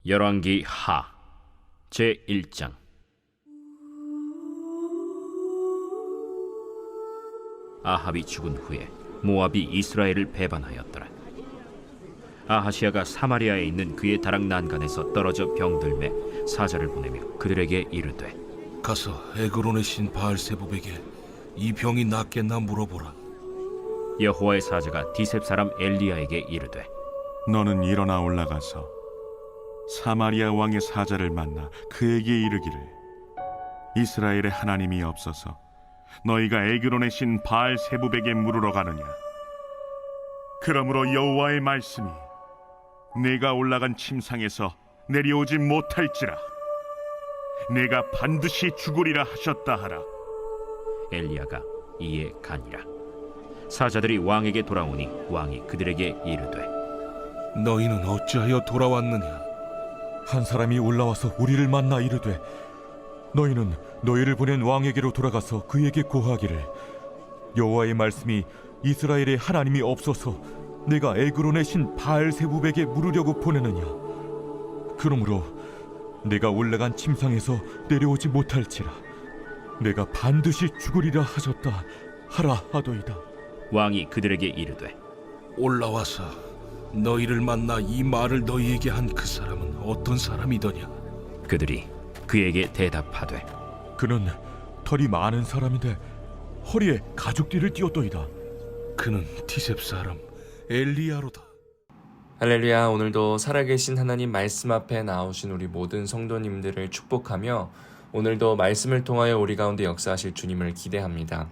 열왕기 하 제1장. 아합이 죽은 후에 모압이 이스라엘을 배반하였더라. 아하시아가 사마리아에 있는 그의 다락 난간에서 떨어져 병들매 사자를 보내며 그들에게 이르되, 가서 에그론의 신 바알세부백에 이 병이 낫겠나 물어보라. 여호와의 사자가 디셉 사람 엘리야에게 이르되, 너는 일어나 올라가서 사마리아 왕의 사자를 만나 그에게 이르기를, 이스라엘의 하나님이 없어서 너희가 에그론의 신 바알세부백에 물으러 가느냐? 그러므로 여호와의 말씀이 내가 올라간 침상에서 내려오지 못할지라 내가 반드시 죽으리라 하셨다 하라. 엘리야가 이에 가니라. 사자들이 왕에게 돌아오니 왕이 그들에게 이르되, 너희는 어찌하여 돌아왔느냐? 한 사람이 올라와서 우리를 만나 이르되, 너희는 너희를 보낸 왕에게로 돌아가서 그에게 고하기를, 여호와의 말씀이 이스라엘의 하나님이 없어서 내가 에그론의 신 바알세부백에 물으려고 보내느냐? 그러므로 내가 올라간 침상에서 내려오지 못할지라 내가 반드시 죽으리라 하셨다 하라 하도이다. 왕이 그들에게 이르되, 올라와서 너희를 만나 이 말을 너희에게 한 그 사람은 어떤 사람이더냐? 그들이 그에게 대답하되, 그는 털이 많은 사람인데 허리에 가죽띠를 띠었도이다. 그는 티셉 사람 엘리야로다. 할렐루야. 오늘도 살아계신 하나님 말씀 앞에 나오신 우리 모든 성도님들을 축복하며 오늘도 말씀을 통하여 우리 가운데 역사하실 주님을 기대합니다.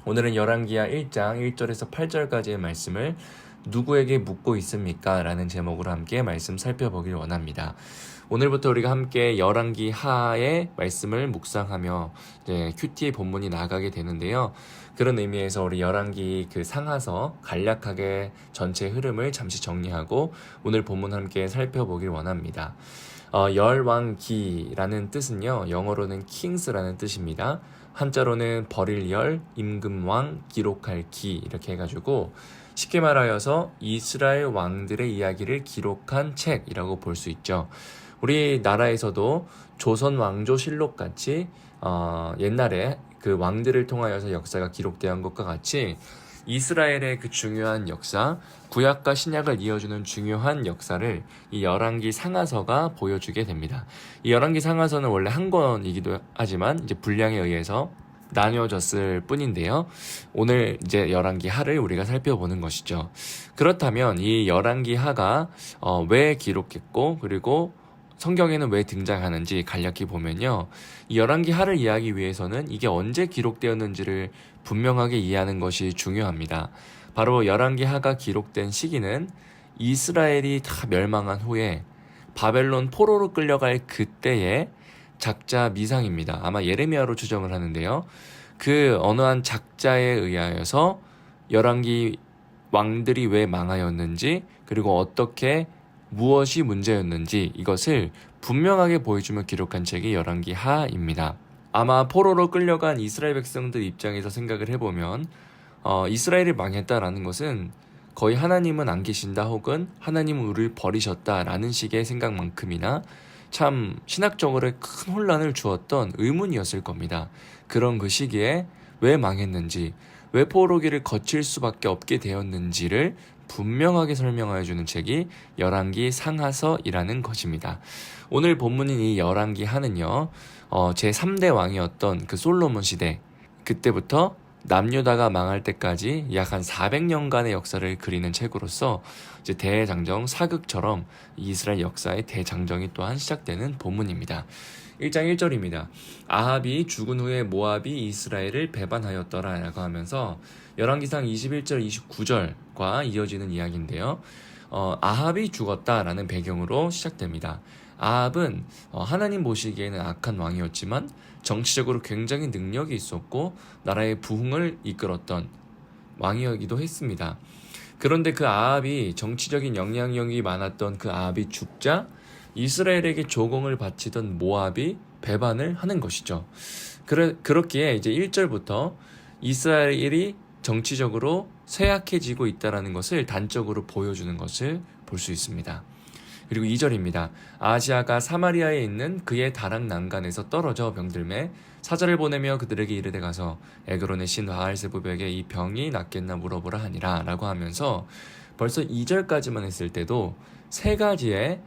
오늘은 열왕기하 1장 1절에서 8절까지의 말씀을 누구에게 묻고 있습니까? 라는 제목으로 함께 말씀 살펴보길 원합니다. 오늘부터 우리가 함께 열왕기 하의 말씀을 묵상하며 이제 큐티의 본문이 나가게 되는데요. 그런 의미에서 우리 열왕기 그 상하서 간략하게 전체 흐름을 잠시 정리하고 오늘 본문 함께 살펴보길 원합니다. 열왕기라는 뜻은요, 영어로는 kings라는 뜻입니다. 한자로는 버릴 열, 임금왕, 기록할 기 이렇게 해가지고 쉽게 말하여서 이스라엘 왕들의 이야기를 기록한 책이라고 볼 수 있죠. 우리나라에서도 조선 왕조실록 같이 옛날에 그 왕들을 통하여서 역사가 기록된 것과 같이 이스라엘의 그 중요한 역사, 구약과 신약을 이어주는 중요한 역사를 이 열왕기 상하서가 보여주게 됩니다. 이 열왕기 상하서는 원래 한 권이기도 하지만 이제 분량에 의해서 나뉘어졌을 뿐인데요. 오늘 이제 열왕기 하를 우리가 살펴보는 것이죠. 그렇다면 이 열왕기 하가 왜 기록했고 그리고 성경에는 왜 등장하는지 간략히 보면요. 이 열왕기 하를 이해하기 위해서는 이게 언제 기록되었는지를 분명하게 이해하는 것이 중요합니다. 바로 열왕기 하가 기록된 시기는 이스라엘이 다 멸망한 후에 바벨론 포로로 끌려갈 그때의 작자 미상입니다. 아마 예레미야로 추정을 하는데요. 그 어느 한 작자에 의하여서 열왕기 왕들이 왜 망하였는지 그리고 어떻게 무엇이 문제였는지 이것을 분명하게 보여주며 기록한 책이 열왕기 하입니다. 아마 포로로 끌려간 이스라엘 백성들 입장에서 생각을 해보면 이스라엘이 망했다라는 것은 거의 하나님은 안 계신다 혹은 하나님은 우리를 버리셨다라는 식의 생각만큼이나 참 신학적으로 큰 혼란을 주었던 의문이었을 겁니다. 그런 그 시기에 왜 망했는지, 왜 포로기를 거칠 수밖에 없게 되었는지를 분명하게 설명하여 주는 책이 열왕기 상하서이라는 것입니다. 오늘 본문인 이 열왕기 하는요, 제3대 왕이었던 그 솔로몬 시대, 그때부터 남유다가 망할 때까지 약 한 400년간의 역사를 그리는 책으로서 이제 대장정 사극처럼 이스라엘 역사의 대장정이 또한 시작되는 본문입니다. 1장 1절입니다. 아합이 죽은 후에 모압이 이스라엘을 배반하였더라 라고 하면서 열왕기상 21절 29절과 이어지는 이야기인데요. 아합이 죽었다라는 배경으로 시작됩니다. 아합은 하나님 보시기에는 악한 왕이었지만 정치적으로 굉장히 능력이 있었고 나라의 부흥을 이끌었던 왕이기도 했습니다. 그런데 그 아합이 정치적인 영향력이 많았던 그 아합이 죽자 이스라엘에게 조공을 바치던 모압이 배반을 하는 것이죠. 그렇기에 이제 1절부터 이스라엘이 정치적으로 쇠약해지고 있다는 것을 단적으로 보여주는 것을 볼 수 있습니다. 그리고 2절입니다. 아하시아가 사마리아에 있는 그의 다락 난간에서 떨어져 병들매 사자를 보내며 그들에게 이르되 가서 에그론의 신 바알세부백에 이 병이 낫겠나 물어보라 하니라 라고 하면서 벌써 2절까지만 했을 때도 세 가지의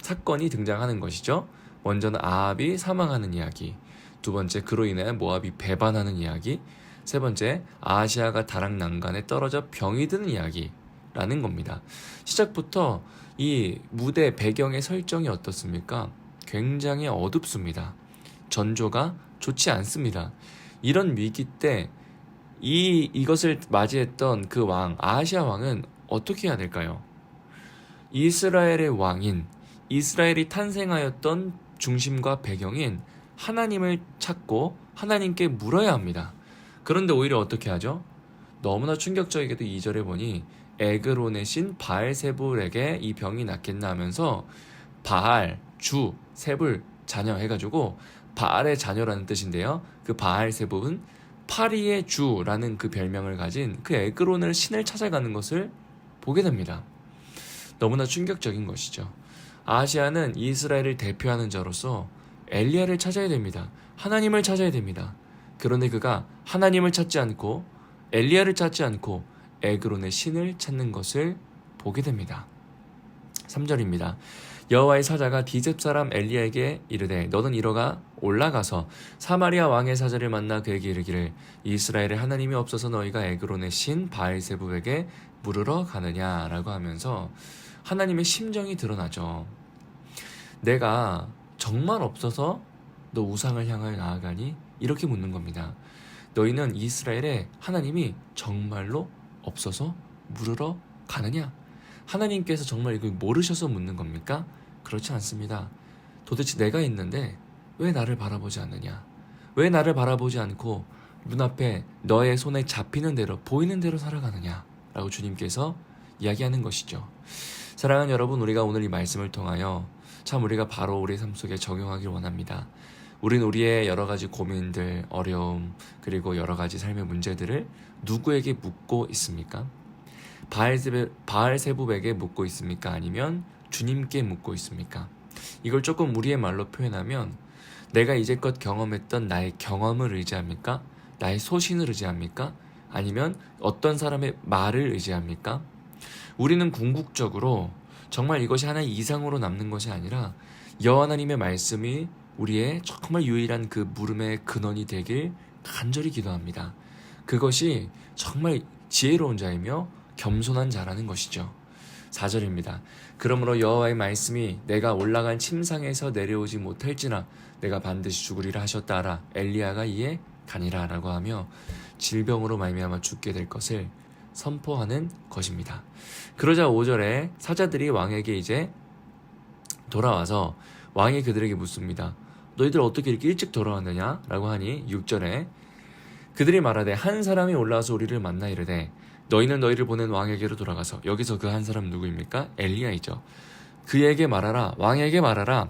사건이 등장하는 것이죠. 먼저는 아합이 사망하는 이야기, 두 번째 그로 인해 모압이 배반하는 이야기, 세 번째 아하시아가 다락 난간에 떨어져 병이 드는 이야기라는 겁니다. 시작부터 이 무대 배경의 설정이 어떻습니까? 굉장히 어둡습니다. 전조가 좋지 않습니다. 이런 위기 때 이것을 맞이했던 그 왕, 아하시아 왕은 어떻게 해야 될까요? 이스라엘의 왕인, 이스라엘이 탄생하였던 중심과 배경인 하나님을 찾고 하나님께 물어야 합니다. 그런데 오히려 어떻게 하죠? 너무나 충격적이게도 2절에 보니 에그론의 신 바알세불에게 이 병이 낫겠나 하면서 바알, 주, 세불, 자녀 해가지고 바알의 자녀라는 뜻인데요. 그 바알세불은 파리의 주라는 그 별명을 가진 그 에그론을 신을 찾아가는 것을 보게 됩니다. 너무나 충격적인 것이죠. 아하시아는 이스라엘을 대표하는 자로서 엘리야를 찾아야 됩니다. 하나님을 찾아야 됩니다. 그런데 그가 하나님을 찾지 않고 엘리야를 찾지 않고 에그론의 신을 찾는 것을 보게 됩니다. 3절입니다. 여호와의 사자가 디셉 사람 엘리야에게 이르되 너는 이러가 올라가서 사마리아 왕의 사자를 만나 그에게 이르기를 이스라엘의 하나님이 없어서 너희가 에그론의 신 바알세부에게 물으러 가느냐라고 하면서 하나님의 심정이 드러나죠. 내가 정말 없어서 너 우상을 향하여 나아가니? 이렇게 묻는 겁니다. 너희는 이스라엘의 하나님이 정말로 없어서 물으러 가느냐? 하나님께서 정말 이걸 모르셔서 묻는 겁니까? 그렇지 않습니다. 도대체 내가 있는데 왜 나를 바라보지 않느냐? 왜 나를 바라보지 않고 눈앞에 너의 손에 잡히는 대로 보이는 대로 살아가느냐? 라고 주님께서 이야기하는 것이죠. 사랑하는 여러분, 우리가 오늘 이 말씀을 통하여 참 우리가 바로 우리 삶 속에 적용하길 원합니다. 우리는 우리의 여러 가지 고민들, 어려움, 그리고 여러 가지 삶의 문제들을 누구에게 묻고 있습니까? 바알세부백에 묻고 있습니까? 아니면 주님께 묻고 있습니까? 이걸 조금 우리의 말로 표현하면 내가 이제껏 경험했던 나의 경험을 의지합니까? 나의 소신을 의지합니까? 아니면 어떤 사람의 말을 의지합니까? 우리는 궁극적으로 정말 이것이 하나의 이상으로 남는 것이 아니라 여호와 하나님의 말씀이 우리의 정말 유일한 그 물음의 근원이 되길 간절히 기도합니다. 그것이 정말 지혜로운 자이며 겸손한 자라는 것이죠. 4절입니다. 그러므로 여호와의 말씀이 내가 올라간 침상에서 내려오지 못할지나 내가 반드시 죽으리라 하셨다 하라. 엘리야가 이에 가니라 라고 하며 질병으로 말미암아 죽게 될 것을 선포하는 것입니다. 그러자 5절에 사자들이 왕에게 이제 돌아와서 왕이 그들에게 묻습니다. 너희들 어떻게 이렇게 일찍 돌아왔느냐? 라고 하니 6절에 그들이 말하되 한 사람이 올라와서 우리를 만나 이르되 너희는 너희를 보낸 왕에게로 돌아가서, 여기서 그 한 사람 누구입니까? 엘리야이죠. 그에게 말하라, 왕에게 말하라.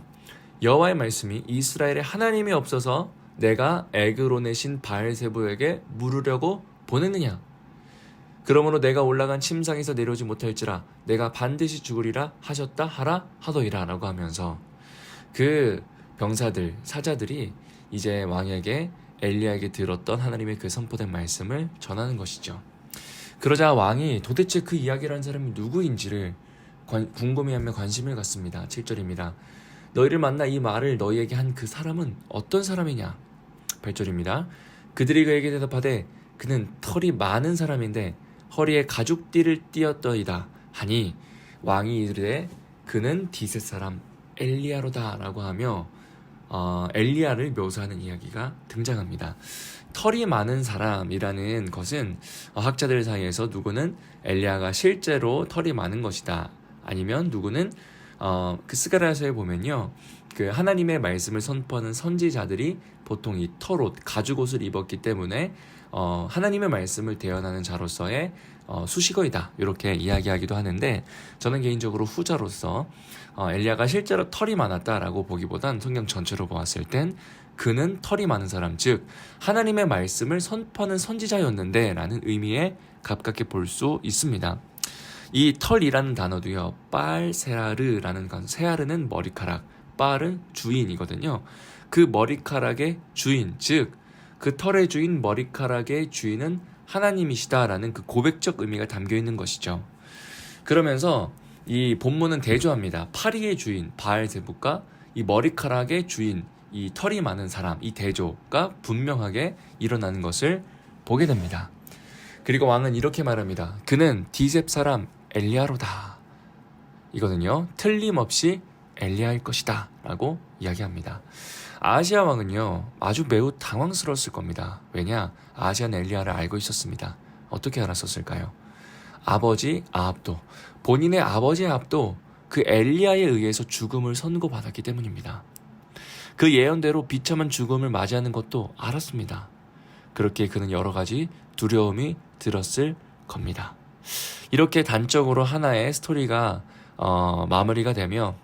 여호와의 말씀이 이스라엘에 하나님이 없어서 내가 에그론의 신 바알세부에게 물으려고 보냈느냐? 그러므로 내가 올라간 침상에서 내려오지 못할지라 내가 반드시 죽으리라 하셨다 하라 하더이라 라고 하면서 그 병사들, 사자들이 이제 왕에게 엘리야에게 들었던 하나님의 그 선포된 말씀을 전하는 것이죠. 그러자 왕이 도대체 그 이야기를 한 사람이 누구인지를 궁금해하며 관심을 갖습니다. 7절입니다. 너희를 만나 이 말을 너희에게 한 그 사람은 어떤 사람이냐? 8절입니다. 그들이 그에게 대답하되 그는 털이 많은 사람인데 허리에 가죽띠를 띠었더이다 하니 왕이 이르되 그는 디셋 사람 엘리야로다 라고 하며 엘리야를 묘사하는 이야기가 등장합니다. 털이 많은 사람이라는 것은 학자들 사이에서 누구는 엘리야가 실제로 털이 많은 것이다, 아니면 누구는 그 스가랴서에 보면요, 그 하나님의 말씀을 선포하는 선지자들이 보통 이 털옷, 가죽옷을 입었기 때문에 하나님의 말씀을 대언하는 자로서의 수식어이다, 이렇게 이야기하기도 하는데, 저는 개인적으로 후자로서 엘리야가 실제로 털이 많았다라고 보기보단 성경 전체로 보았을 땐 그는 털이 많은 사람, 즉 하나님의 말씀을 선포하는 선지자였는데 라는 의미에 가깝게 볼 수 있습니다. 이 털이라는 단어도요, 빨세아르라는 건, 세아르는 머리카락, 빨은 주인이거든요. 그 머리카락의 주인, 즉 그 털의 주인, 머리카락의 주인은 하나님이시다라는 그 고백적 의미가 담겨 있는 것이죠. 그러면서 이 본문은 대조합니다. 파리의 주인 바알세불과 이 머리카락의 주인, 이 털이 많은 사람, 이 대조가 분명하게 일어나는 것을 보게 됩니다. 그리고 왕은 이렇게 말합니다. 그는 디셉 사람 엘리야로다 이거든요. 틀림없이 엘리야일 것이다 라고 이야기합니다. 아하시아 왕은요, 아주 매우 당황스러웠을 겁니다. 왜냐? 아하시아는 엘리야를 알고 있었습니다. 어떻게 알았었을까요? 아버지 아합도, 본인의 아버지 아합도 그 엘리야에 의해서 죽음을 선고받았기 때문입니다. 그 예언대로 비참한 죽음을 맞이하는 것도 알았습니다. 그렇게 그는 여러 가지 두려움이 들었을 겁니다. 이렇게 단적으로 하나의 스토리가 마무리가 되며,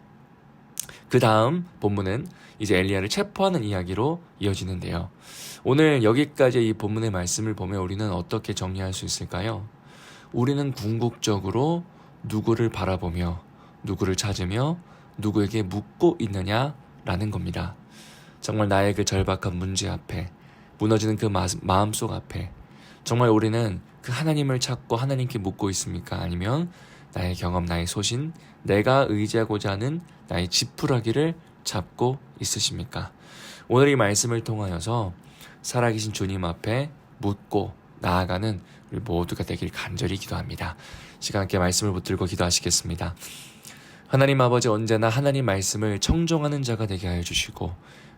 그 다음 본문은 이제 엘리야를 체포하는 이야기로 이어지는데요. 오늘 여기까지 이 본문의 말씀을 보면 우리는 어떻게 정리할 수 있을까요? 우리는 궁극적으로 누구를 바라보며 누구를 찾으며 누구에게 묻고 있느냐라는 겁니다. 정말 나의 그 절박한 문제 앞에, 무너지는 그 마음속 앞에 정말 우리는 그 하나님을 찾고 하나님께 묻고 있습니까? 아니면 나의 경험, 나의 소신, 내가 의지하고자 하는 나의 지푸라기를 잡고 있으십니까? 오늘 이 말씀을 통하여서 살아계신 주님 앞에 묻고 나아가는 우리 모두가 되길 간절히 기도합니다. 시간 함께 말씀을 붙들고 기도하시겠습니다. 하나님 아버지, 언제나 하나님 말씀을 청종하는 자가 되게 하여 주시고,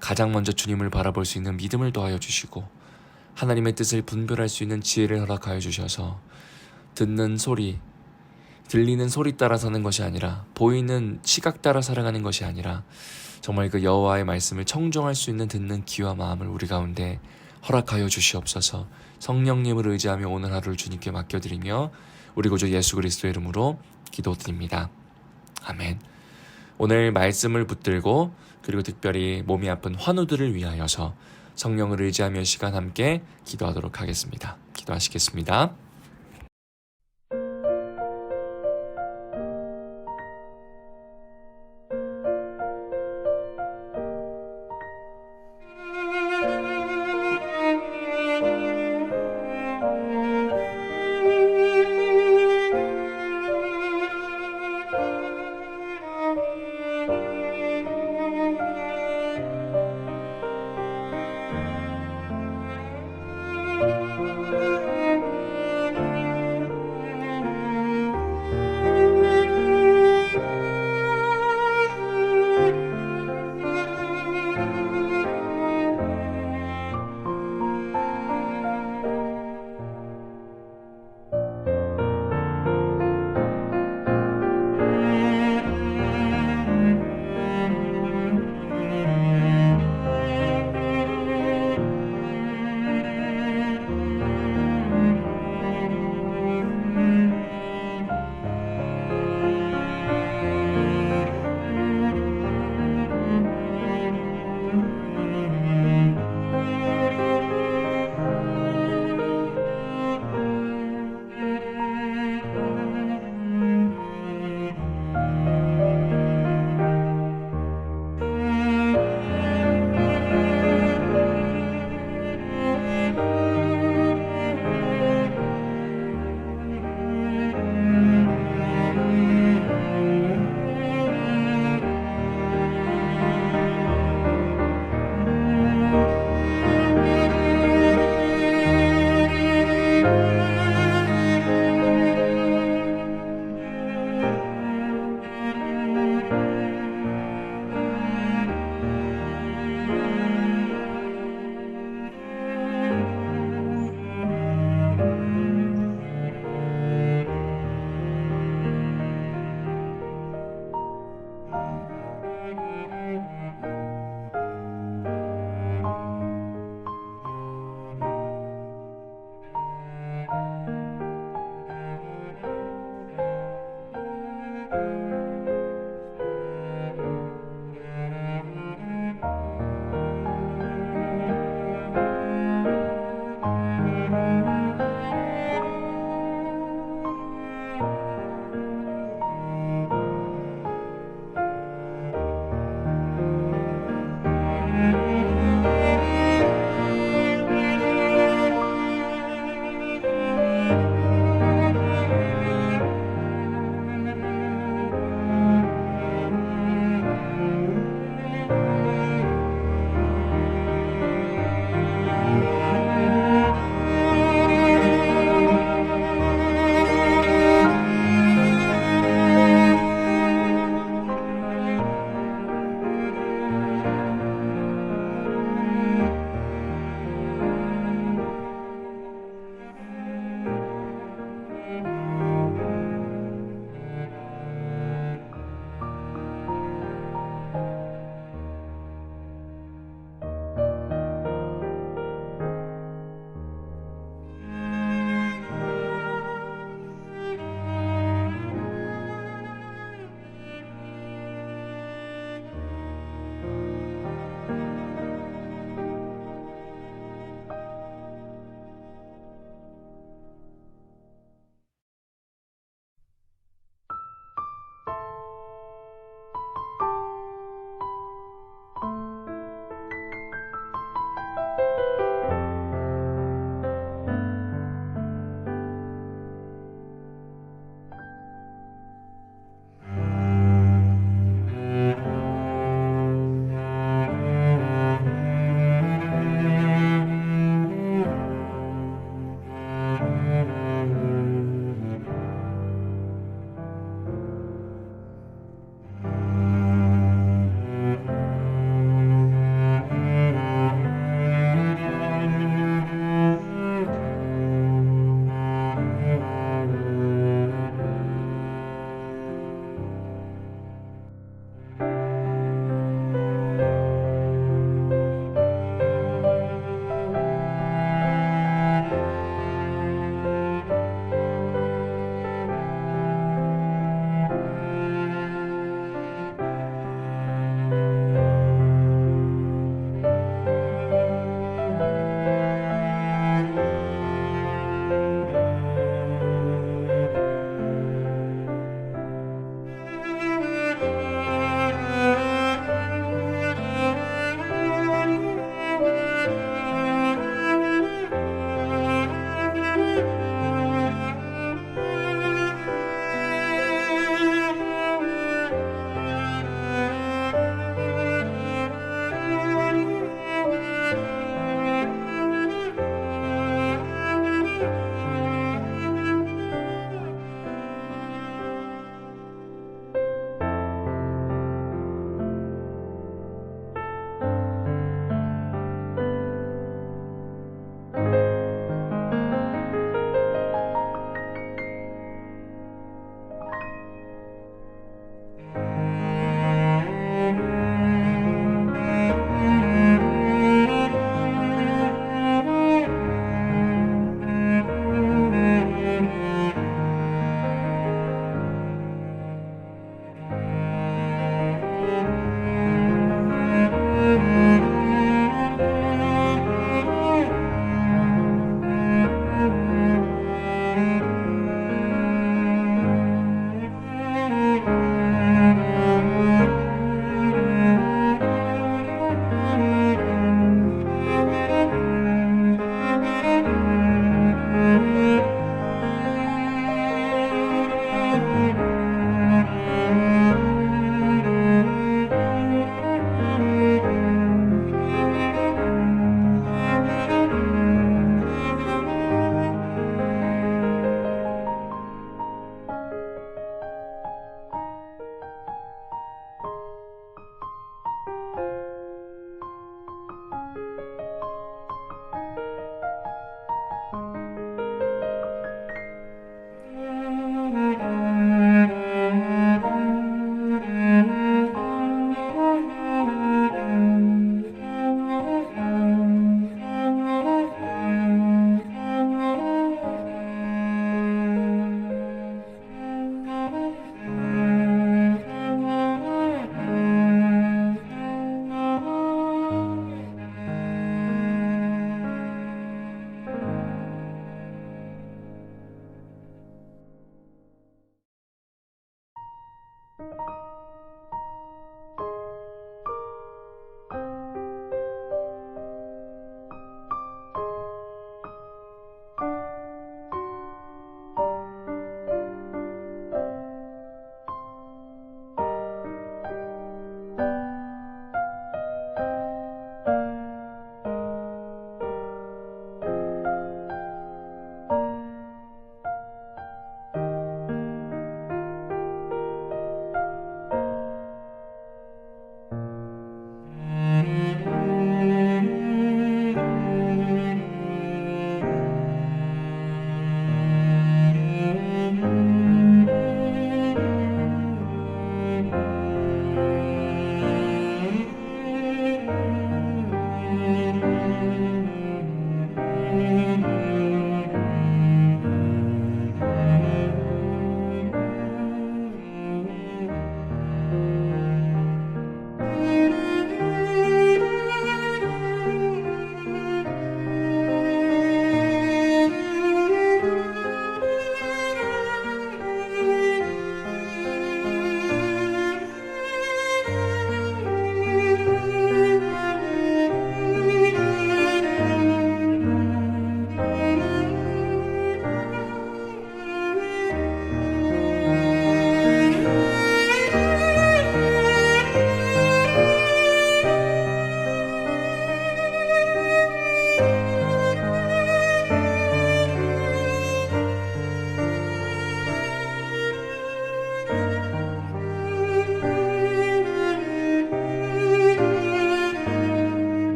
가장 먼저 주님을 바라볼 수 있는 믿음을 더하여 주시고, 하나님의 뜻을 분별할 수 있는 지혜를 허락하여 주셔서 듣는 소리, 들리는 소리 따라 사는 것이 아니라, 보이는 시각 따라 살아가는 것이 아니라 정말 그 여호와의 말씀을 청종할 수 있는 듣는 귀와 마음을 우리 가운데 허락하여 주시옵소서. 성령님을 의지하며 오늘 하루를 주님께 맡겨드리며 우리 구주 예수 그리스도의 이름으로 기도드립니다. 아멘. 오늘 말씀을 붙들고, 그리고 특별히 몸이 아픈 환우들을 위하여서 성령을 의지하며 시간 함께 기도하도록 하겠습니다. 기도하시겠습니다.